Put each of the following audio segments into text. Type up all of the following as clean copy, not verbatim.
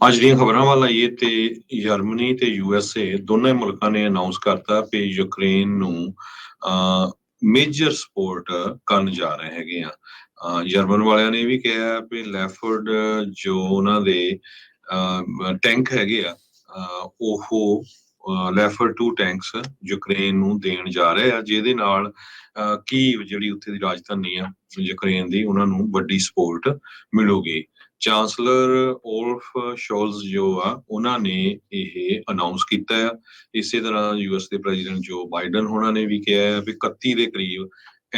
ਅੱਜ ਦੀਆਂ ਖਬਰਾਂ ਵੱਲ ਆਈਏ ਤੇ ਜਰਮਨੀ ਤੇ ਯੂਐਸਏ ਦੋਨੇ ਮੁਲਕਾਂ ਨੇ ਅਨਾਉਂਸ ਕਰਤਾ ਕਿ ਯੂਕਰੇਨ ਨੂੰ ਮੇਜਰ ਸਪੋਰਟ ਕਰਨ ਜਾ ਰਹੇ ਹੈਗੇ ਆ। ਜਰਮਨ ਵਾਲਿਆਂ ਨੇ ਵੀ ਕਿਹਾ ਵੀ ਲੈਫਰਡ ਜੋ ਉਹਨਾਂ ਦੇ ਟੈਂਕ ਹੈਗੇ ਆ, ਉਹ ਲੈਫਰਡ 2 ਟੈਂਕਸ ਯੂਕਰੇਨ ਨੂੰ ਦੇਣ ਜਾ ਰਹੇ ਆ, ਜਿਹਦੇ ਨਾਲ ਕੀਵ ਜਿਹੜੀ ਉੱਥੇ ਦੀ ਰਾਜਧਾਨੀ ਆ ਯੂਕਰੇਨ ਦੀ, ਉਹਨਾਂ ਨੂੰ ਵੱਡੀ ਸਪੋਰਟ ਮਿਲੂਗੀ। ਚਾਂਸਲਰ ਓਲਫ ਸ਼ੋਲਜ਼ ਜੋ ਆ, ਉਹਨਾਂ ਨੇ ਇਹ ਅਨਾਉਂਸ ਕੀਤਾ ਆ। ਇਸੇ ਤਰ੍ਹਾਂ ਯੂਐਸ ਦੇ ਪ੍ਰੈਜ਼ੀਡੈਂਟ ਜੋ ਬਾਈਡਨ ਹੋਣਾ ਨੇ ਵੀ ਕਿਹਾ ਹੈ ਵੀ 31 ਦੇ ਕਰੀਬ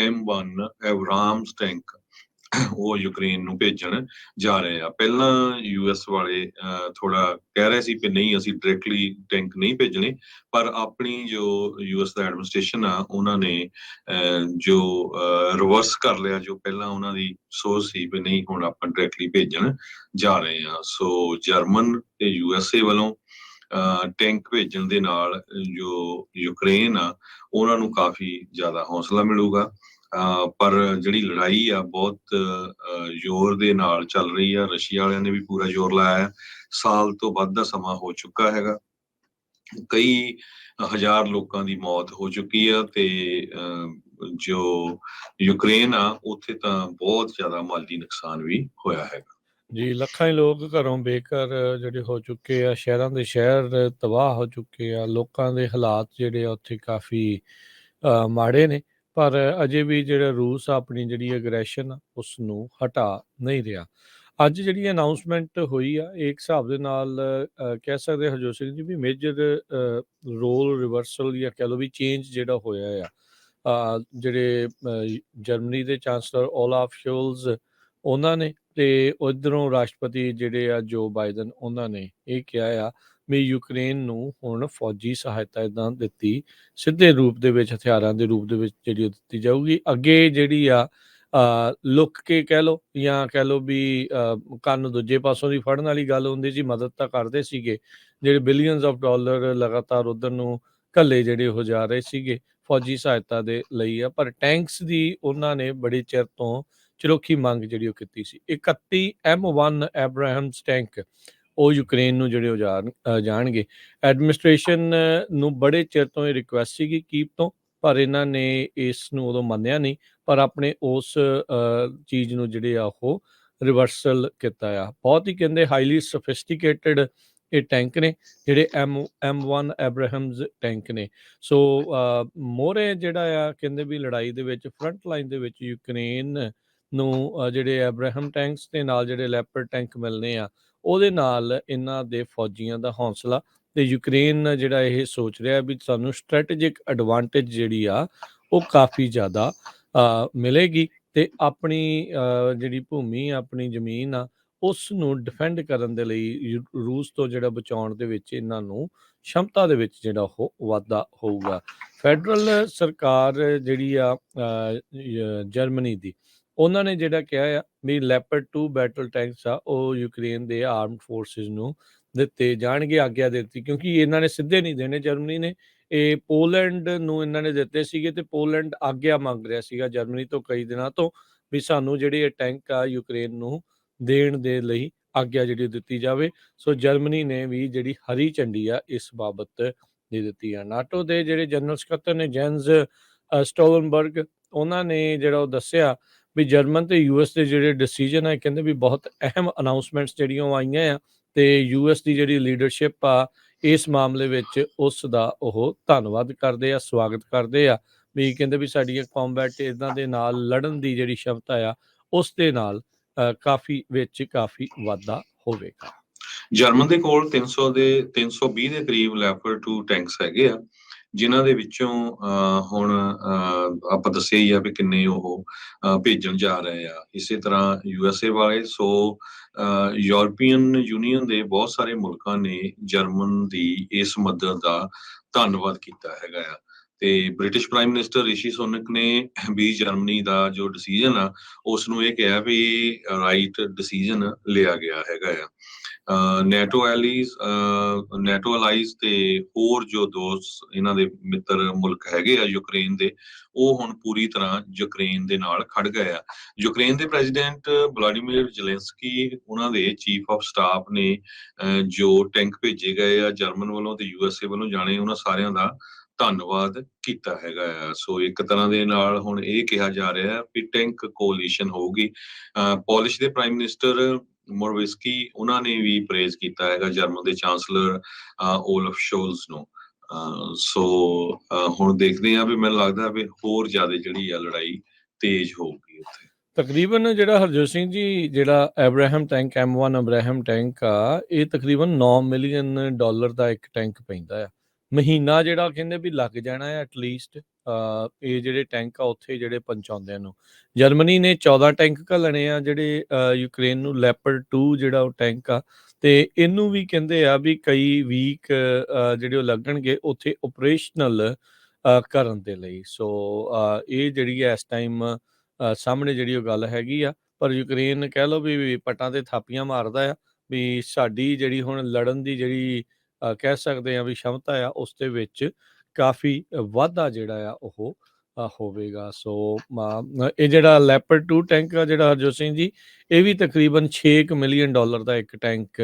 M1 ਐਬਰਾਮਸ ਟੈਂਕ ਉਹ ਯੂਕਰੇਨ ਨੂੰ ਭੇਜਣ ਜਾ ਰਹੇ ਆ। ਪਹਿਲਾਂ ਯੂਐਸ ਵਾਲੇ ਥੋੜਾ ਕਹਿ ਰਹੇ ਸੀ ਕਿ ਨਹੀਂ, ਅਸੀਂ ਡਾਇਰੈਕਟਲੀ ਟੈਂਕ ਨਹੀਂ ਭੇਜਣੇ, ਪਰ ਆਪਣੀ ਜੋ ਯੂਐਸ ਦਾ ਐਡਮਿਨਿਸਟ੍ਰੇਸ਼ਨ ਆ, ਉਹਨਾਂ ਨੇ ਜੋ ਰਿਵਰਸ ਕਰ ਲਿਆ ਜੋ ਪਹਿਲਾਂ ਉਹਨਾਂ ਦੀ ਸੋਚ ਸੀ ਵੀ ਨਹੀਂ, ਹੁਣ ਆਪਾਂ ਡਾਇਰੈਕਟਲੀ ਭੇਜਣ ਜਾ ਰਹੇ ਆ। ਸੋ ਜਰਮਨ ਤੇ ਯੂਐਸਏ ਵੱਲੋਂ ਟੈਂਕ ਭੇਜਣ ਦੇ ਨਾਲ ਜੋ ਯੂਕਰੇਨ ਆ, ਉਹਨਾਂ ਨੂੰ ਕਾਫੀ ਜ਼ਿਆਦਾ ਹੌਸਲਾ ਮਿਲੂਗਾ। ਪਰ ਜਿਹੜੀ ਲੜਾਈ ਆ ਬਹੁਤ ਜ਼ੋਰ ਦੇ ਨਾਲ ਚੱਲ ਰਹੀ ਆ। ਰਸ਼ੀਆ ਵਾਲਿਆਂ ਨੇ ਵੀ ਪੂਰਾ ਜ਼ੋਰ ਲਾਇਆ। ਸਾਲ ਤੋਂ ਵੱਧ ਦਾ ਸਮਾਂ ਹੋ ਚੁੱਕਾ ਹੈਗਾ, ਕਈ ਹਜ਼ਾਰ ਲੋਕਾਂ ਦੀ ਮੌਤ ਹੋ ਚੁੱਕੀ ਆ ਤੇ ਜੋ ਯੂਕਰੇਨ ਆ, ਉੱਥੇ ਤਾਂ ਬਹੁਤ ਜ਼ਿਆਦਾ ਮਾਲੀ ਨੁਕਸਾਨ ਵੀ ਹੋਇਆ ਹੈਗਾ। ਜੀ, ਲੱਖਾਂ ਹੀ ਲੋਕ ਘਰੋਂ ਬੇਘਰ ਜਿਹੜੇ ਹੋ ਚੁੱਕੇ ਆ, ਸ਼ਹਿਰਾਂ ਦੇ ਸ਼ਹਿਰ ਤਬਾਹ ਹੋ ਚੁੱਕੇ ਆ, ਲੋਕਾਂ ਦੇ ਹਾਲਾਤ ਜਿਹੜੇ ਆ ਉੱਥੇ ਕਾਫੀ ਮਾੜੇ ਨੇ। ਪਰ ਅਜੇ ਵੀ ਜਿਹੜਾ ਰੂਸ ਆਪਣੀ ਜਿਹੜੀ ਅਗਰੈਸ਼ਨ ਆ ਉਸ ਨੂੰ ਹਟਾ ਨਹੀਂ ਰਿਹਾ। ਅੱਜ ਜਿਹੜੀ ਅਨਾਊਂਸਮੈਂਟ ਹੋਈ ਆ, ਇੱਕ ਹਿਸਾਬ ਦੇ ਨਾਲ ਕਹਿ ਸਕਦੇ ਹਰਜੋਤ ਸਿੰਘ ਜੀ ਵੀ ਮੇਜਰ ਰੋਲ ਰਿਵਰਸਲ ਜਾਂ ਕਹਿ ਲਓ ਵੀ ਚੇਂਜ ਜਿਹੜਾ ਹੋਇਆ ਆ। ਜਿਹੜੇ ਜਰਮਨੀ ਦੇ ਚਾਂਸਲਰ ਓਲਾਫ ਸ਼ੋਲਜ਼ ਉਹਨਾਂ ਨੇ ਤੇ ਉੱਧਰੋਂ ਰਾਸ਼ਟਰਪਤੀ ਜਿਹੜੇ ਆ ਜੋ ਬਾਈਡਨ, ਉਹਨਾਂ ਨੇ ਇਹ ਕਿਹਾ ਆ ਵੀ ਯੂਕਰੇਨ ਨੂੰ ਹੁਣ ਫੌਜੀ ਸਹਾਇਤਾ ਇੱਦਾਂ ਦਿੱਤੀ, ਸਿੱਧੇ ਰੂਪ ਦੇ ਵਿੱਚ, ਹਥਿਆਰਾਂ ਦੇ ਰੂਪ ਦੇ ਵਿੱਚ ਜਿਹੜੀ ਉਹ ਦਿੱਤੀ ਜਾਊਗੀ। ਅੱਗੇ ਜਿਹੜੀ ਆ ਲੁੱਕ ਕੇ ਕਹਿ ਲਓ ਜਾਂ ਕਹਿ ਲਓ ਵੀ ਕੰਨ ਦੂਜੇ ਪਾਸੋਂ ਦੀ ਫੜਨ ਵਾਲੀ ਗੱਲ ਹੁੰਦੀ ਸੀ। ਮਦਦ ਤਾਂ ਕਰਦੇ ਸੀਗੇ, ਜਿਹੜੇ ਬਿਲੀਅਨਸ ਆਫ ਡਾਲਰ ਲਗਾਤਾਰ ਉੱਧਰ ਨੂੰ ਘੱਲੇ ਜਿਹੜੇ ਉਹ ਜਾ ਰਹੇ ਸੀਗੇ ਫੌਜੀ ਸਹਾਇਤਾ ਦੇ ਲਈ ਆ। ਪਰ ਟੈਂਕਸ ਦੀ ਉਹਨਾਂ ਨੇ ਬੜੇ ਚਿਰ ਤੋਂ ਚਰੋਖੀ ਮੰਗ ਜਿਹੜੀ ਉਹ ਕੀਤੀ ਸੀ। 31 M1 ਐਬਰਾਹਮਸ ਟੈਂਕ ਉਹ ਯੂਕਰੇਨ ਨੂੰ ਜਿਹੜੇ ਉਹ ਜਾਣਗੇ। ਐਡਮਿਨਿਸਟ੍ਰੇਸ਼ਨ ਨੂੰ ਬੜੇ ਚਿਰ ਤੋਂ ਇਹ ਰਿਕੁਐਸਟ ਸੀਗੀ ਕੀਵ ਤੋਂ, ਪਰ ਇਹਨਾਂ ਨੇ ਇਸ ਨੂੰ ਉਦੋਂ ਮੰਨਿਆ ਨਹੀਂ, ਪਰ ਆਪਣੇ ਉਸ ਚੀਜ਼ ਨੂੰ ਜਿਹੜੇ ਆ ਉਹ ਰਿਵਰਸਲ ਕੀਤਾ ਆ। ਬਹੁਤ ਹੀ ਕਹਿੰਦੇ ਹਾਈਲੀ ਸੋਫਿਸਟੀਕੇਟਡ ਇਹ ਟੈਂਕ ਨੇ ਜਿਹੜੇ M1 ਐਬਰਾਹਮਸ ਟੈਂਕ ਨੇ। ਸੋ ਮੋਹਰੇ ਜਿਹੜਾ ਆ ਕਹਿੰਦੇ ਵੀ ਲੜਾਈ ਦੇ ਵਿੱਚ ਫਰੰਟ ਲਾਈਨ ਦੇ ਵਿੱਚ ਯੂਕਰੇਨ ਨੂੰ ਜਿਹੜੇ ਐਬਰਾਹਮ ਟੈਂਕਸ ਦੇ ਨਾਲ ਜਿਹੜੇ ਲੈਪਰਡ ਟੈਂਕ ਮਿਲਣੇ ਆ, ਉਹਦੇ ਨਾਲ ਇਹਨਾਂ ਦੇ ਫੌਜੀਆਂ ਦਾ ਹੌਸਲਾ ਤੇ ਯੂਕਰੇਨ ਜਿਹੜਾ ਇਹ ਸੋਚ ਰਿਹਾ ਵੀ ਸਾਨੂੰ ਸਟ੍ਰੈਟੇਜਿਕ ਐਡਵਾਂਟੇਜ ਜਿਹੜੀ ਆ ਉਹ ਕਾਫੀ ਜ਼ਿਆਦਾ ਮਿਲੇਗੀ ਤੇ ਆਪਣੀ ਜਿਹੜੀ ਭੂਮੀ, ਆਪਣੀ ਜ਼ਮੀਨ ਆ, ਉਸ ਨੂੰ ਡਿਫੈਂਡ ਕਰਨ ਦੇ ਲਈ ਰੂਸ ਤੋਂ ਜਿਹੜਾ ਬਚਾਉਣ ਦੇ ਵਿੱਚ ਇਹਨਾਂ ਨੂੰ ਸ਼ਮਤਾ ਦੇ ਵਿੱਚ ਜਿਹੜਾ ਉਹ ਵਾਧਾ ਹੋਊਗਾ। ਫੈਡਰਲ ਸਰਕਾਰ ਜਿਹੜੀ ਆ ਜਰਮਨੀ ਦੀ, ਉਹਨਾਂ ਨੇ ਜਿਹੜਾ ਕਿਹਾ ਆ ਵੀ ਲੈਪਰਡ 2 ਬੈਟਲ ਟੈਂਕਸ ਆ ਉਹ ਯੂਕਰੇਨ ਦੇ ਆਰਮਡ ਫੋਰਸਿਸ ਨੂੰ ਦਿੱਤੇ ਜਾਣਗੇ, ਆਗਿਆ ਦਿੱਤੀ। ਕਿਉਂਕਿ ਇਹਨਾਂ ਨੇ ਸਿੱਧੇ ਨਹੀਂ ਦੇਣੇ, ਜਰਮਨੀ ਨੇ ਇਹ ਪੋਲੈਂਡ ਨੂੰ ਇਹਨਾਂ ਨੇ ਦਿੱਤੇ ਸੀਗੇ ਤੇ ਪੋਲੈਂਡ ਆਗਿਆ ਮੰਗ ਰਿਹਾ ਸੀਗਾ ਜਰਮਨੀ ਤੋਂ ਕਈ ਦਿਨਾਂ ਤੋਂ ਵੀ ਸਾਨੂੰ ਜਿਹੜੇ ਇਹ ਟੈਂਕ ਆ ਯੂਕਰੇਨ ਨੂੰ ਦੇਣ ਦੇ ਲਈ ਆਗਿਆ ਜਿਹੜੀ ਦਿੱਤੀ ਜਾਵੇ। ਸੋ ਜਰਮਨੀ ਨੇ ਵੀ ਜਿਹੜੀ ਹਰੀ ਝੰਡੀ ਆ ਇਸ ਬਾਬਤ ਦੇ ਦਿੱਤੀ ਆ। ਨਾਟੋ ਦੇ ਜਿਹੜੇ ਜਨਰਲ ਸਕੱਤਰ ਨੇ ਜੈਨਸ ਸਟੋਲਨਬਰਗ, ਉਹਨਾਂ ਨੇ ਜਿਹੜਾ ਉਹ ਦੱਸਿਆ ਵੀ ਜਰਮਨ ਤੇ ਯੂਐਸ ਦੇ ਜਿਹੜੇ ਡਿਸੀਜਨ ਆ, ਕਹਿੰਦੇ ਵੀ ਬਹੁਤ ਅਹਿਮ ਅਨਾਊਂਸਮੈਂਟਸ ਜਿਹੜੀਆਂ ਉਹ ਆਈਆਂ ਆ ਤੇ ਯੂਐਸ ਦੀ ਜਿਹੜੀ ਲੀਡਰਸ਼ਿਪ ਆ ਇਸ ਮਾਮਲੇ ਵਿੱਚ ਉਸ ਦਾ ਉਹ ਧੰਨਵਾਦ ਕਰਦੇ ਆ, ਸਵਾਗਤ ਕਰਦੇ ਆ। ਵੀ ਕਹਿੰਦੇ ਵੀ ਸਾਡੀਆਂ ਕੰਬੈਟ ਇਹਨਾਂ ਦੇ ਨਾਲ ਲੜਨ ਦੀ ਜਿਹੜੀ ਸ਼ਮਤਾ ਆ ਉਸ ਦੇ ਨਾਲ ਕਾਫੀ ਵਾਧਾ ਹੋਵੇਗਾ। ਜਰਮਨ ਦੇ ਕੋਲ 320 ਦੇ ਕਰੀਬ ਲੈਪਰਡ 2 ਟੈਂਕਸ ਹੈਗੇ ਆ, ਜਿਨ੍ਹਾਂ ਦੇ ਵਿੱਚੋਂ ਹੁਣ ਆਪਾਂ ਦੱਸਿਆ ਹੀ ਆ ਵੀ ਕਿੰਨੇ ਉਹ ਭੇਜਣ ਜਾ ਰਹੇ ਆ। ਇਸੇ ਤਰ੍ਹਾਂ ਯੂਐਸਏ ਵਾਲੇ। ਸੋ ਯੂਰਪੀਅਨ ਯੂਨੀਅਨ ਦੇ ਬਹੁਤ ਸਾਰੇ ਮੁਲਕਾਂ ਨੇ ਜਰਮਨ ਦੀ ਇਸ ਮਦਦ ਦਾ ਧੰਨਵਾਦ ਕੀਤਾ ਹੈਗਾ ਆ। ਤੇ ਬ੍ਰਿਟਿਸ਼ ਪ੍ਰਾਈਮ ਮਿਨਿਸਟਰ ਰਿਸ਼ੀ ਸੁਨਕ ਨੇ ਵੀ ਜਰਮਨੀ ਦਾ ਜੋ ਡਿਸੀਜਨ ਆ ਉਸ ਨੂੰ ਇਹ ਕਿਹਾ ਵੀ ਰਾਈਟ ਡਿਸੀਜਨ ਲਿਆ ਗਿਆ ਹੈਗਾ ਆ। ਨੈਟੋ ਅਲਾਈਜ਼ ਤੇ ਹੋਰ ਜੋ ਦੋਸਤ ਇਹਨਾਂ ਦੇ ਮਿੱਤਰ ਮੁਲਕ ਹੈਗੇ ਆ ਯੂਕਰੇਨ ਦੇ, ਉਹ ਹੁਣ ਪੂਰੀ ਤਰ੍ਹਾਂ ਯੂਕਰੇਨ ਦੇ ਨਾਲ ਖੜ ਗਏ ਆ। ਯੂਕਰੇਨ ਦੇ ਪ੍ਰੈਜ਼ੀਡੈਂਟ ਵਲਾਡੀਮੀਰ ਜ਼ੈਲੈਂਸਕੀ, ਉਹਨਾਂ ਦੇ ਚੀਫ ਆਫ ਸਟਾਫ ਨੇ ਜੋ ਟੈਂਕ ਭੇਜੇ ਗਏ ਆ ਜਰਮਨ ਵੱਲੋਂ ਤੇ USA ਵੱਲੋਂ ਜਾਣੇ, ਉਹਨਾਂ ਸਾਰਿਆਂ ਦਾ ਧੰਨਵਾਦ ਕੀਤਾ ਹੈਗਾ ਆ। ਸੋ ਇੱਕ ਤਰ੍ਹਾਂ ਦੇ ਨਾਲ ਹੁਣ ਇਹ ਕਿਹਾ ਜਾ ਰਿਹਾ ਹੈ ਵੀ ਟੈਂਕ ਕੋਲੀਸ਼ਨ ਹੋਊਗੀ। ਪੋਲਿਸ਼ ਦੇ ਪ੍ਰਾਈਮ ਮਿਨਿਸਟਰ ਮੋਰਵਿਸਕੀ, ਉਹਨਾਂ ਨੇ ਵੀ ਪ੍ਰੇਜ਼ ਕੀਤਾ ਹੈਗਾ ਜਰਮਨ ਦੇ ਚਾਂਸਲਰ ਓਲਫ ਸ਼ੋਲਜ਼ ਨੂੰ। ਸੋ ਹੁਣ ਦੇਖਦੇ ਆ ਵੀ ਮੈਨੂੰ ਲੱਗਦਾ ਵੀ ਹੋਰ ਜ਼ਿਆਦਾ ਜਿਹੜੀ ਆ ਲੜਾਈ ਤੇਜ਼ ਹੋਊਗੀ ਉੱਥੇ। ਤਕਰੀਬਨ ਜਿਹੜਾ ਹਰਜੋਤ ਸਿੰਘ ਜੀ, ਜਿਹੜਾ ਐਬਰਾਹਮ ਟੈਂਕ M1 ਅਬਰਾਹਮ ਟੈਂਕ ਆ, ਇਹ ਤਕਰੀਬਨ $9 ਮਿਲੀਅਨ ਦਾ ਇੱਕ ਟੈਂਕ ਪੈਂਦਾ ਆ। ਮਹੀਨਾ ਜਿਹੜਾ ਕਹਿੰਦੇ ਵੀ ਲੱਗ ਜਾਣਾ ਹੈ ਐਟਲੀਸਟ ਇਹ ਜਿਹੜੇ ਟੈਂਕ ਆ ਉੱਥੇ ਜਿਹੜੇ ਪਹੁੰਚਾਉਂਦੇ ਨੂੰ। ਜਰਮਨੀ ਨੇ 14 ਟੈਂਕ ਘੱਲਣੇ ਆ ਜਿਹੜੇ ਯੂਕਰੇਨ ਨੂੰ, ਲੈਪਰਡ 2 ਜਿਹੜਾ ਉਹ ਟੈਂਕ ਆ, ਤੇ ਇਹਨੂੰ ਵੀ ਕਹਿੰਦੇ ਆ ਵੀ ਕਈ ਵੀਕ ਜਿਹੜੇ ਉਹ ਲੱਗਣਗੇ ਉੱਥੇ ਆਪਰੇਸ਼ਨਲ ਕਰਨ ਦੇ ਲਈ। ਸੋ ਇਹ ਜਿਹੜੀ ਹੈ ਇਸ ਟਾਈਮ ਸਾਹਮਣੇ ਜਿਹੜੀ ਉਹ ਗੱਲ ਹੈਗੀ ਆ। ਪਰ ਯੂਕਰੇਨ ਕਹਿ ਲਓ ਵੀ ਪੱਟਾਂ ਤੇ ਥਾਪੀਆਂ ਮਾਰਦਾ ਆ ਵੀ ਸਾਡੀ ਜਿਹੜੀ ਹੁਣ ਲੜਨ ਦੀ ਜਿਹੜੀ ਕਹਿ ਸਕਦੇ ਆ ਵੀ ਸ਼ਮਤਾ ਆ, ਉਸ ਦੇ ਵਿੱਚ ਕਾਫੀ ਵਾਧਾ ਜਿਹੜਾ ਆ ਉਹ ਹੋਵੇਗਾ। ਸੋ ਇਹ ਜਿਹੜਾ ਲੈਪਰਡ 2 ਟੈਂਕ ਆ ਜਿਹੜਾ ਹਰਜੋਤ ਸਿੰਘ ਜੀ, ਇਹ ਵੀ ਤਕਰੀਬਨ $6 ਮਿਲੀਅਨ ਦਾ ਇੱਕ ਟੈਂਕ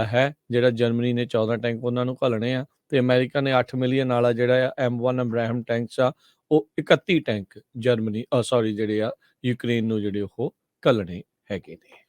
ਹੈ, ਜਿਹੜਾ ਜਰਮਨੀ ਨੇ 14 ਟੈਂਕ ਉਹਨਾਂ ਨੂੰ ਘੱਲਣੇ ਆ, ਤੇ ਅਮਰੀਕਾ ਨੇ 8 ਮਿਲੀਅਨ ਵਾਲਾ ਜਿਹੜਾ ਆ M1 ਅਬਰਾਹਮ ਟੈਂਕਸ ਆ, ਉਹ 31 ਟੈਂਕ ਜਰਮਨੀ ਜਿਹੜੇ ਆ ਯੂਕਰੇਨ ਨੂੰ ਜਿਹੜੇ ਉਹ ਘੱਲਣੇ ਹੈਗੇ ਨੇ।